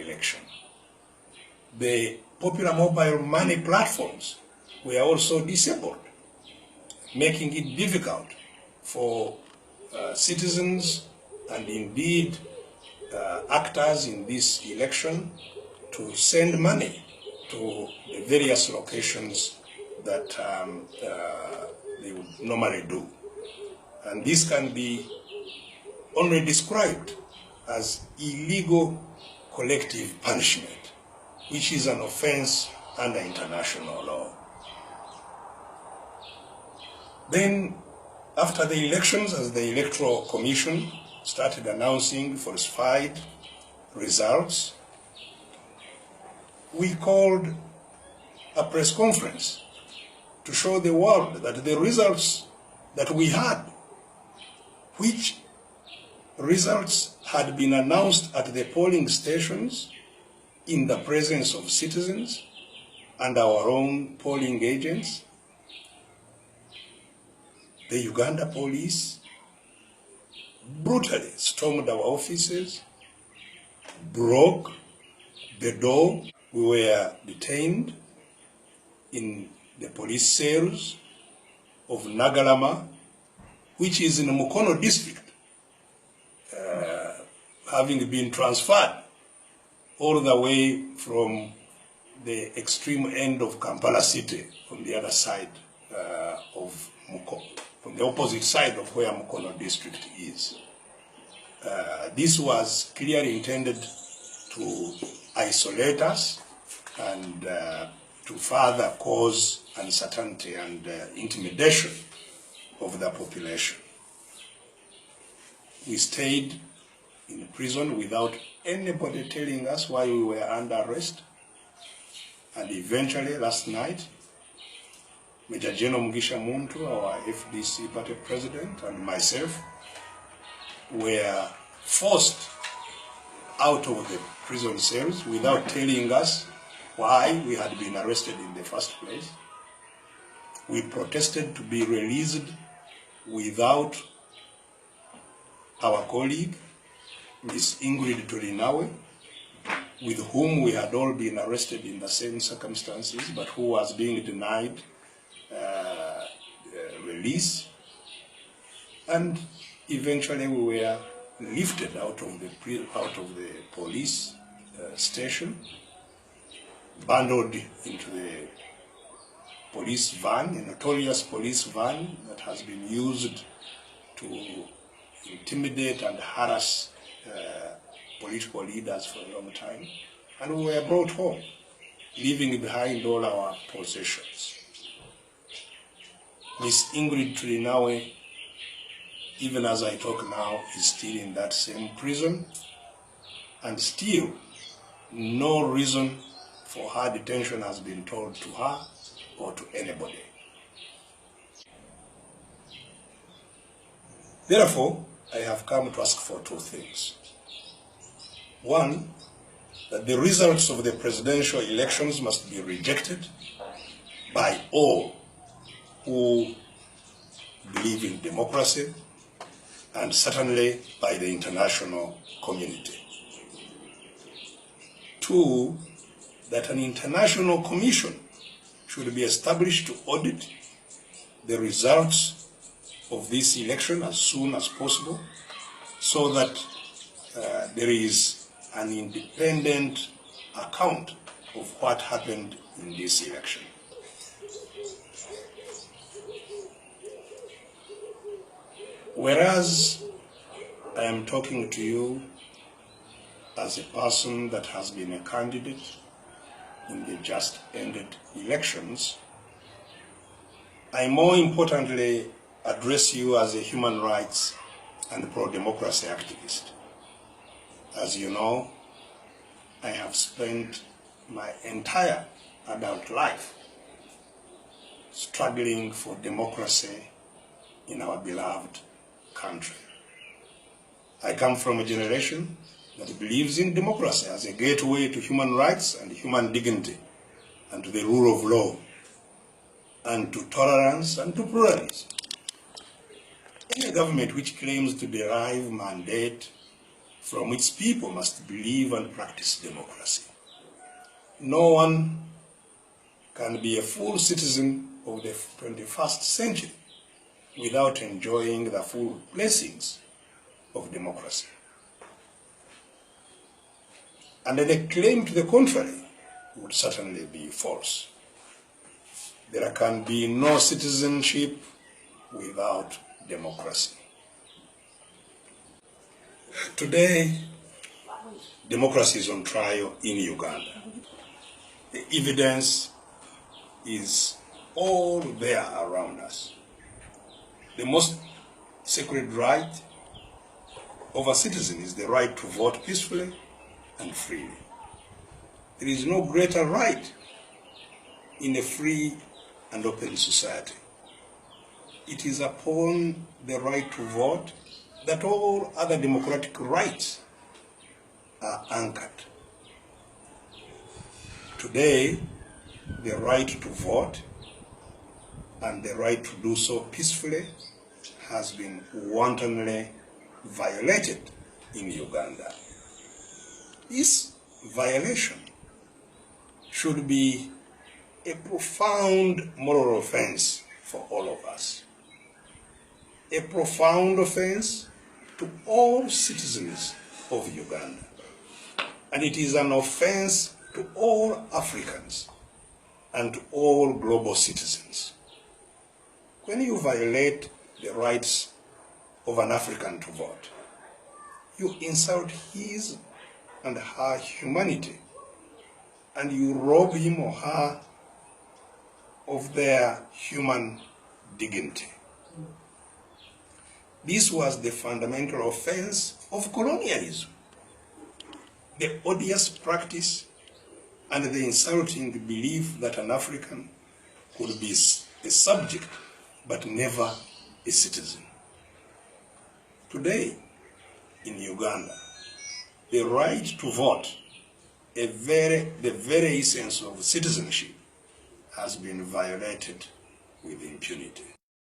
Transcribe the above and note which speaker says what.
Speaker 1: election. The popular mobile money platforms were also disabled, making it difficult for citizens and indeed actors in this election to send money to the various locations that they would normally do. And this can be only described as illegal collective punishment, which is an offense under international law. Then, after the elections, as the Electoral Commission started announcing falsified results, we called a press conference to show the world that the results that we had, which results had been announced at the polling stations in the presence of citizens and our own polling agents, the Uganda police brutally stormed our offices, broke the door. We were detained in the police cells of Nagalama, which is in the Mukono district, having been transferred all the way from the extreme end of Kampala city, from the other side of Mukono, from the opposite side of where Mukono district is. This was clearly intended to isolate us and to further cause uncertainty and intimidation of the population. We stayed in prison without anybody telling us why we were under arrest. And eventually, last night, Major General Mugisha Muntu, our FDC party president, and myself were forced out of the prison cells without telling us why we had been arrested in the first place. We protested to be released without our colleague, Ms. Ingrid Turinawe, with whom we had all been arrested in the same circumstances, but who was being denied release. And eventually we were lifted out of the police station, bundled into the police van, a notorious police van that has been used to intimidate and harass political leaders for a long time. And we were brought home, leaving behind all our possessions. Miss Ingrid Turinawe, even as I talk now, is still in that same prison, and still no reason for her detention has been told to her or to anybody. Therefore, I have come to ask for two things. One, that the results of the presidential elections must be rejected by all who believe in democracy, and certainly by the international community. Two, that an international commission should be established to audit the results of this election as soon as possible, so that there is an independent account of what happened in this election. Whereas I am talking to you as a person that has been a candidate in the just ended elections, I more importantly address you as a human rights and pro-democracy activist. As you know, I have spent my entire adult life struggling for democracy in our beloved country. I come from a generation that believes in democracy as a gateway to human rights and human dignity, and to the rule of law, and to tolerance and to pluralism. Any government which claims to derive mandate from its people must believe and practice democracy. No one can be a full citizen of the 21st century without enjoying the full blessings of democracy. And the claim to the contrary would certainly be false. There can be no citizenship without democracy. Today, democracy is on trial in Uganda. The evidence is all there around us. The most sacred right of a citizen is the right to vote peacefully and freely. There is no greater right in a free and open society. It is upon the right to vote that all other democratic rights are anchored. Today, the right to vote and the right to do so peacefully has been wantonly violated in Uganda. This violation should be a profound moral offense for all of us. A profound offense to all citizens of Uganda. And it is an offense to all Africans and to all global citizens. When you violate the rights of an African to vote, you insult his and her humanity, and you rob him or her of their human dignity. This was the fundamental offense of colonialism, the odious practice and the insulting belief that an African could be a subject but never a citizen. Today, in Uganda, the right to vote, the very essence of citizenship, has been violated with impunity.